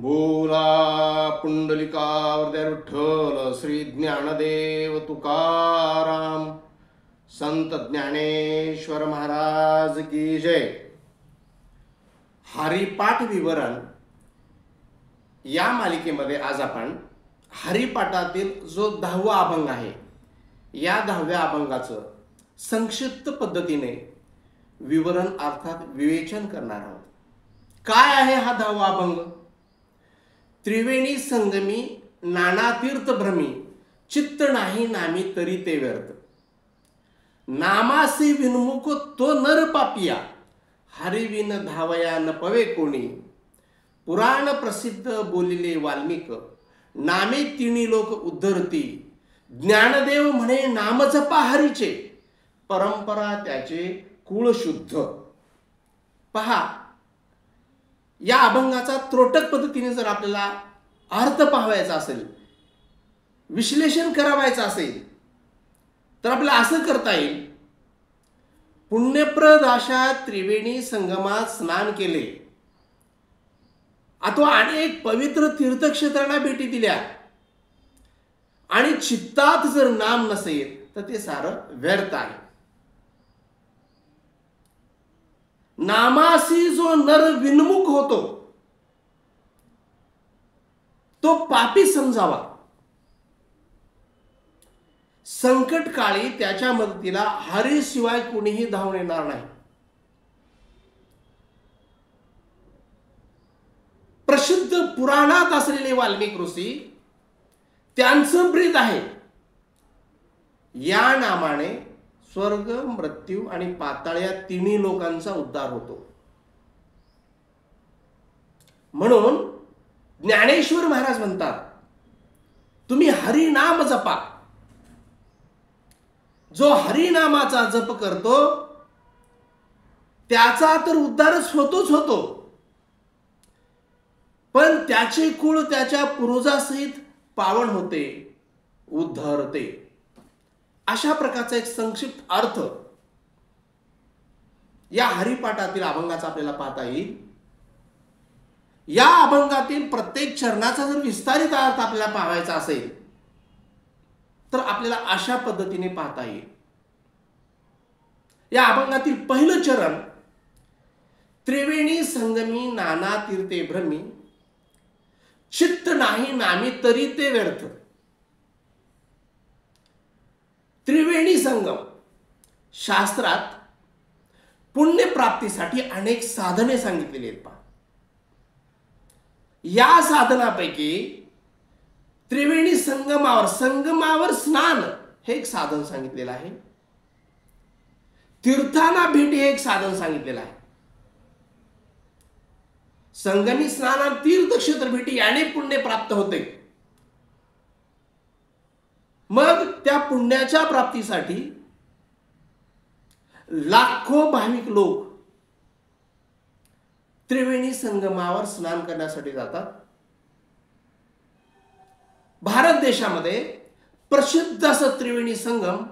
बोला पुंडलिकावरती विठ्ठल श्री ज्ञानदेव तुकाराम संत ज्ञानेश्वर महाराज की जय। हरिपाठ विवरण या मालिकेमध्ये आज आपण हरिपाठातील जो 10वा अभंग आहे या 10व्या अभंगाचं संक्षिप्त पद्धतीने विवरण अर्थात विवेचन करणार आहोत। काय आहे हा 10वा अभंग? त्रिवेणी संगमी नाना तीर्थ भ्रमी चित्त नाही नामी तरी ते व्यर्थ। नामासी विनमुख तो नर पापिया हरिविन धावया न पवे कोणी। पुराण प्रसिद्ध बोलिले वाल्मिक नामे तिणी लोक उद्धरती। ज्ञानदेव म्हणे नाम जपा हरीचे परंपरा त्याचे कुळ शुद्ध। पहा, या अभंगाचा त्रोटक पद्धतीने जर आपल्याला अर्थ पाहायचा असेल, विश्लेषण करावायचं असेल तर आपल्याला असं करता येईल। पुण्यप्रद अशा त्रिवेणी संगमात स्नान केले अथवा अनेक पवित्र तीर्थक्षेत्रांना भेटी दिल्या आणि चित्तात जर नाम नसेल तर ते सारं व्यर्थ आहे। नामासी जो नर विनमुख होतो तो पापी समजावा। संकट काळी त्याच्या मदतीला हरीशिवाय कुणीही धावून येणार नाही। प्रसिद्ध पुराणात असलेले वाल्मिक ऋषी त्यांचं ब्रीद आहे। या नामाने स्वर्ग मृत्यू आणि पाताळ या तिन्ही लोकांचा उद्धार होतो। म्हणून ज्ञानेश्वर महाराज म्हणतात, तुम्ही हरिनाम जपा। जो हरिनामाचा जप करतो त्याचा तर उद्धारच होतोच होतो, पण त्याचे कुळ त्याच्या पूर्वजासहित पावन होते, उद्धरते। अशा प्रकारचा एक संक्षिप्त अर्थ या हरिपाठातील अभंगाचा आपल्याला पाहता येईल। या अभंगातील प्रत्येक चरणाचा जर विस्तारित अर्थ आपल्याला पाहायचा असेल तर आपल्याला अशा पद्धतीने पाहता येईल। या अभंगातील पहिलं चरण, त्रिवेणी संगमी नाना तीर्थे भ्रमी चित्त नाही नामी तरी ते व्यर्थ। त्रिवेणी संगम शास्त्रात पुण्य प्राप्तीसाठी अनेक साधने सांगितलेली आहेत। या साधनापैकी त्रिवेणी संगमावर स्नान हे एक साधन सांगितलेलं आहे। तीर्थांना भेट हे एक साधन सांगितलेलं आहे। संगमी स्नानात तीर्थक्षेत्र भेटी याने पुण्य प्राप्त होते। मग त्या पुण्याच्या प्राप्तीसाठी लाखो भाविक लोक त्रिवेणी संगमावर स्नान करण्यासाठी जातात। भारत देशामध्ये प्रसिद्ध असं त्रिवेणी संगम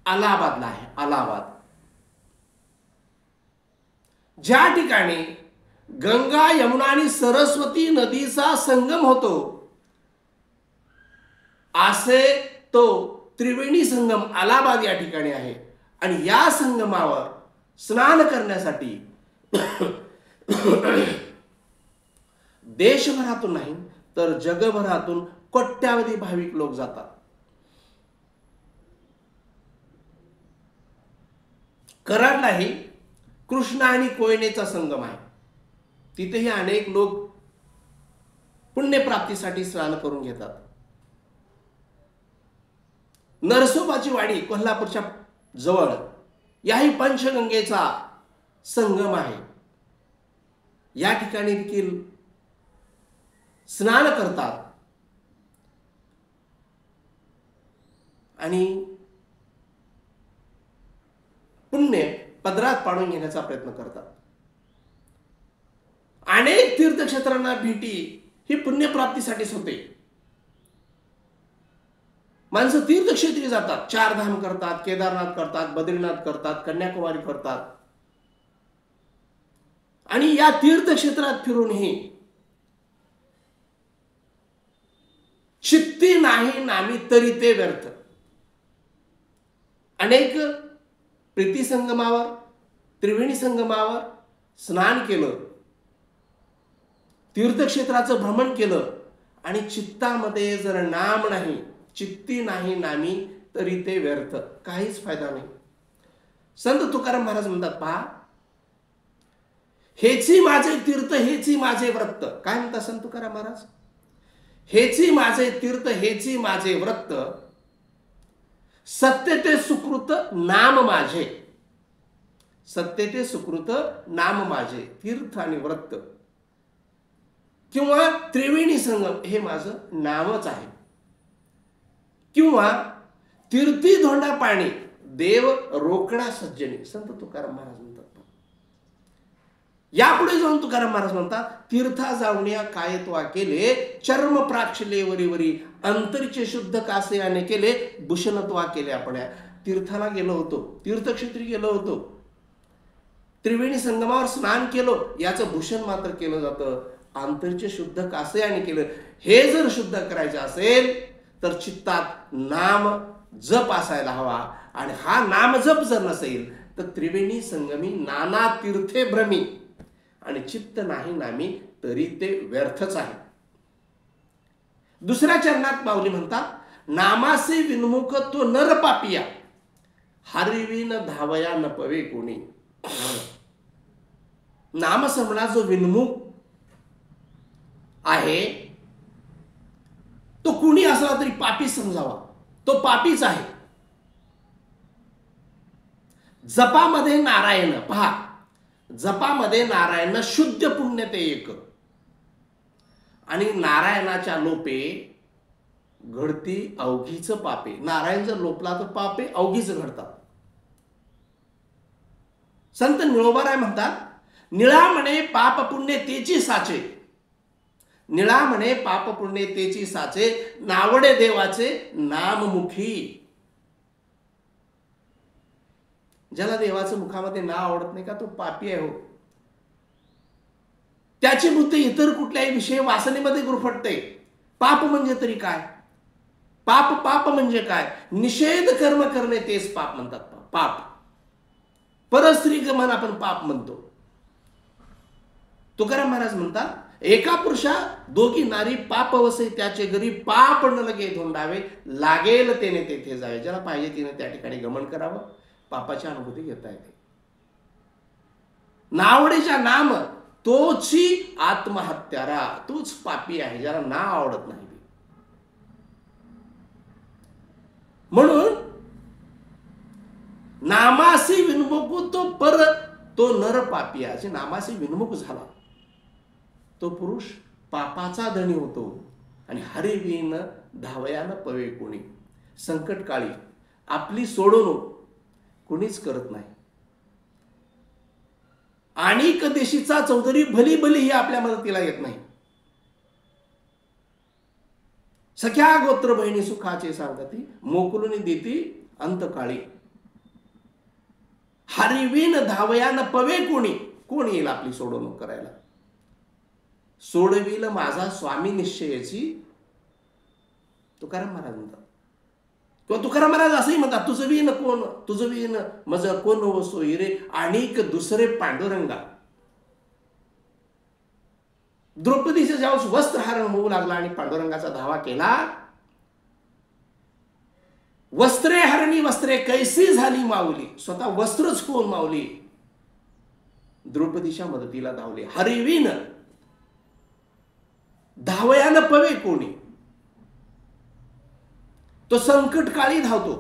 अलाहाबादला आहे। अलाहाबाद, ज्या ठिकाणी गंगा यमुना आणि सरस्वती नदीचा संगम होतो असे तो त्रिवेणी संगम अलाहाबाद या ठिकाणी आहे। आणि या संगमावर स्नान करण्यासाठी देशभरातून नाही तर जगभरातून कोट्यावधी भाविक लोक जातात। कराडलाही कृष्णा आणि कोयनेचा संगम आहे, तिथेही अनेक लोक पुण्यप्राप्तीसाठी स्नान करून घेतात। नरसोबाची वाडी कोल्हापूरच्या जवळ याही पंचगंगेचा संगम आहे। या ठिकाणी देखील स्नान करतात आणि पुण्य पदरात पाडून घेण्याचा प्रयत्न करतात। अनेक तीर्थक्षेत्रांना भेटी ही पुण्यप्राप्तीसाठीच होते। माणसं तीर्थक्षेत्री जातात, चारधाम करतात, केदारनाथ करतात, बद्रीनाथ करतात, कन्याकुमारी करतात। आणि या तीर्थक्षेत्रात फिरूनही चित्ती नाही नामी तरी ते व्यर्थ. अनेक प्रीती संगमावर, त्रिवेणी संगमावर स्नान केलं, तीर्थक्षेत्राचं भ्रमण केलं आणि चित्तामध्ये जर नाम नाही, चित्ती नाही नामी तरी ते व्यर्थ, काहीच फायदा नाही. संत तुकाराम महाराज म्हणतात, पहा, हेची माझे तीर्थ हेची माझे व्रत. काय म्हणतात संत तुकाराम महाराज? हेची माझे तीर्थ हेची माझे व्रत, सत्य ते सुकृत नाम माझे. सत्य ते सुकृत नाम माझे, तीर्थ आणि व्रत किंवा त्रिवेणी संगम हे माझं नामच आहे. किंवा तीर्थी धोंडा पाणी देव रोकडा सज्जनी, संत तुकाराम महाराज म्हणतात. यापुढे जाऊन तुकाराम महाराज म्हणतात, तीर्था जाऊनिया काय त्वा केले, चर्म प्राक्षले वरी अंतरचे शुद्ध कासयाने केले, भूषण त्वा केले. आपण तीर्थाला गेलो होतो, तीर्थक्षेत्री गेलो होतो, त्रिवेणी संगमावर स्नान केलं, याचं भूषण मात्र केलं जातं अंतरचे शुद्ध कासयाने केलं. हे जर शुद्ध करायचं असेल तर चित्तात नाम जप असायला हवा, आणि हा नाम जप जर नसेल तर त्रिवेणी संगमी नाना तीर्थे भ्रमी, आणि चित्त नाही नामी तरी ते व्यर्थच आहे. दुसऱ्या चरणात माऊली म्हणतात, नामासे विन्मुख तो नर पापिया, हरिविन धावया न पवे कोणी. नामस्मरणाचा जो विन्मुख आहे तो कुणी असला तरी पापी समजावा, तो पापीच आहे. जपामध्ये नारायण, पहा, जपामध्ये नारायण शुद्ध पुण्य ते एक, आणि नारायणाच्या लोपे घडती अवघीच पापे. नारायण जर लोपला तर पापे अवघीच घडतात. संत निळोबाराय म्हणतात, निळा म्हणे पाप पुण्य तेची साचे, निळा म्हणे पाप पुण्य तेची साचे, नावडे देवाचे नाममुखी. ज्याला देवाचं मुखामध्ये नाव आवडत नाही का, तो पापी आहे हो. त्याची बुद्धी इतर कुठल्याही विषय वासनेमध्ये गुरफटते. पाप म्हणजे तरी काय? पाप म्हणजे काय? निषेध कर्म करणे, तेच पाप म्हणतात. पाप परस्त्री गमन आपण पाप म्हणतो. तुकाराम महाराज म्हणतात, एका पुरुषा दोघी नारी पाप वसे त्याचे घरी, पाप न लगे धोंडावे, लागेल तेने तेथे जावे. ज्याला पाहिजे तिने त्या ठिकाणी गमन करावं, पापाची अनुभूती घेता येते. नावडेच्या नाम तोची आत्महत्यारा, तोच पापी आहे ज्याला नाव आवडत नाही. म्हणून नामासी विन्मुख तो पर, तो नर पापी आहे. नामासी विन्मुख झाला तो पुरुष पापाचा धनी होतो. आणि हरिविन धावयान पवे कोणी, संकट काळी आपली सोडवणूक कोणीच करत नाही. आणिक देशीचा चौधरी भली भली ही आपल्या मदतीला येत नाही. सख्या गोत्र बहिणी सुखाचे सांगती, मोकलून देती अंतकाळी. हरिविन धावयान पवे कोणी, कोण येईल आपली सोडवणूक करायला? सोडविल माझा स्वामी निश्चयाची, तुकाराम महाराज म्हणतात. किंवा तुकाराम महाराज असंही म्हणतात, तुझं विन कोण, तुझं विन मज कोण वसोई रे, आणिक दुसरे पांडुरंगा. द्रौपदीचे जेव्हा वस्त्रहरण होऊ लागला आणि पांडुरंगाचा धावा केला, वस्त्रे हरणी वस्त्रे कैसी झाली माऊली, स्वतः वस्त्रच कोण माऊली द्रौपदीच्या मदतीला धावले. हरिविन धावयान पवे कोणी, तो संकट काळी धावतो.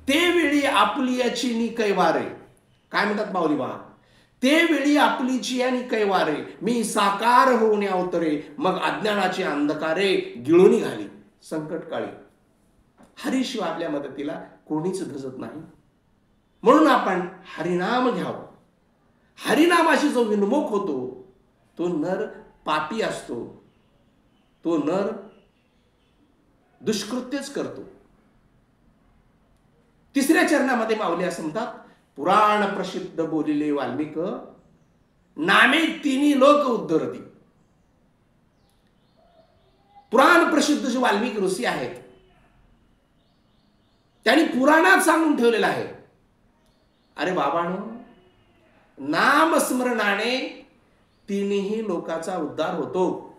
ते वेळी आपली याची नि कैवारे, काय म्हणतात माऊली बा, ते वेळी आपलीची आणि कैवारे, मी साकार होऊन अवतरे, मग अज्ञानाची अंधकारे गिळून घाली. संकट काळी हरिशिवाय आपल्या मदतीला कोणीच धजत नाही. म्हणून आपण हरिनाम घ्यावं. हरिनामाशी जो विन्मुख होतो तो नर पापी असतो, तो नर दुष्कृत्यच करतो. तिसऱ्या चरणामध्ये माऊली असं म्हणतात, पुराण प्रसिद्ध बोलिले वाल्मिक, नामे तिन्ही लोक उद्धरती. पुराण प्रसिद्ध जे वाल्मिकी ऋषी आहेत त्यांनी पुराणात सांगून ठेवलेलं आहे, अरे बाबांनो, नामस्मरणाने तिन्ही लोकांचा उद्धार होतो.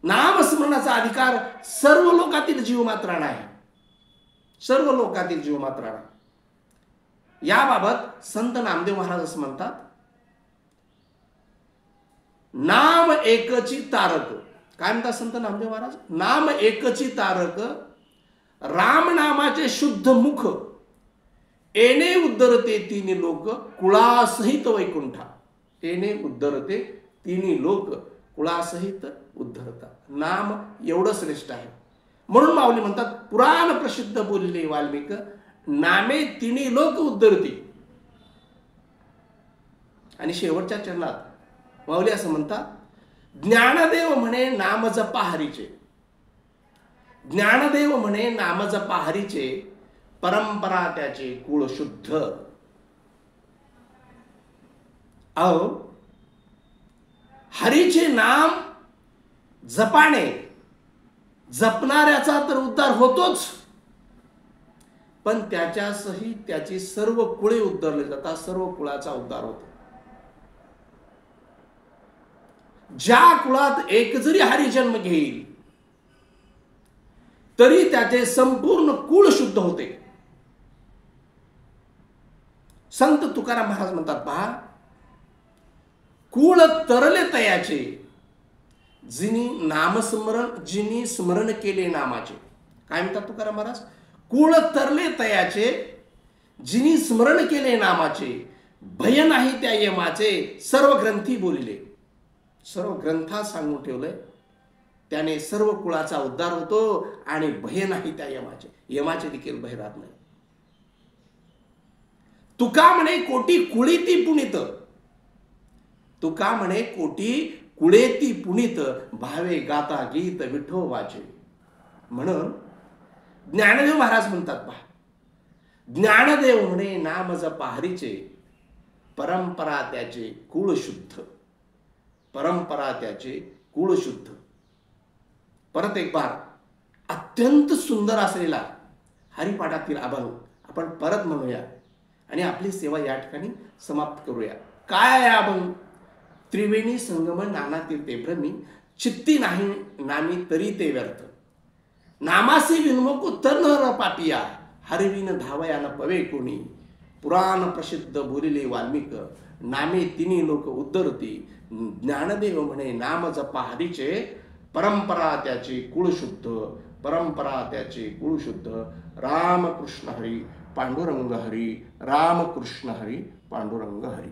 नामस्मरणाचा अधिकार सर्व लोकातील जीवमात्रांना आहे, सर्व लोकातील जीवमात्रांना. याबाबत संत नामदेव महाराज असं म्हणतात, नाम एकची तारक. काय म्हणतात संत नामदेव महाराज? नाम एकची तारक, राम नामाचे शुद्ध मुख, येणे उद्धरते तिन्ही लोक कुळासहित वैकुंठा. येणे उद्धरते तिन्ही लोक कुळासहित उद्धरता. नाम एवढं श्रेष्ठ आहे. म्हणून माऊली म्हणतात, पुराण प्रसिद्ध बोलले वाल्मिक, नामे तिन्ही लोक उद्धरती. आणि शेवटच्या चरणात माऊली असं म्हणतात, ज्ञानदेव म्हणे नाम जपा हरीचे. ज्ञानदेव म्हणे नाम जपा हरीचे, परंपरा त्याचे कुळ शुद्ध. अहो, हरीचे नाम जपाने जपणाऱ्याचा तर उद्धार होतोच, पण त्याच्यासही त्याची सर्व कुळे उद्धरले जातात, सर्व कुळाचा उद्धार होतो. ज्या कुळात एक जरी हरी जन्म घेईल तरी त्याचे संपूर्ण कुळ शुद्ध होते. संत तुकाराम महाराज म्हणतात, पहा, कुळ तरले तयाचे, जिनी स्मरण केले नामाचे. काय म्हणतात तुकाराम महाराज? कुळ तरले तयाचे, जिनी स्मरण केले नामाचे, भय नाही त्या यमाचे, सर्व ग्रंथी बोलिले. सर्व ग्रंथात सांगून ठेवलंय, त्याने सर्व कुळाचा उद्धार होतो आणि भय नाही त्या यमाचे. यमाचे देखील भय राहत नाही. तुका म्हणे कोटी कुळीती पुनित, तुका म्हणे कोटी कुळेती पुनित, भावे गाता गीत विठो वाचे. म्हणून ज्ञानदेव महाराज म्हणतात, पहा, ज्ञानदेव म्हणे नाम जपा हरीचे, परंपरा त्याचे कुळ शुद्ध. परंपरा त्याचे कुळ शुद्ध. परत एक बार अत्यंत सुंदर असलेला हरिपाठातील अभंग आपण परत म्हणूया आणि आपली सेवा या ठिकाणी समाप्त करूया. काय आहे अभंग? त्रिवेणी संगम नाना तीर्थे भ्रमी, चित्ती नाही नामी तरी ते व्यर्थ. नामासी विनमुख तर न पापिया, हरविन धावया न पवे कोणी. पुराण प्रसिद्ध बोलिले वाल्मिक, नामे तिन्ही लोक उद्धरती. ज्ञानदेव म्हणे नाम जपा हरीचे, परंपरा त्याचे कुळ शुद्ध. परंपरा त्याचे कुळ शुद्ध. रामकृष्ण हरी पांडुरंग हरी, रामकृष्ण हरी पांडुरंग हरी.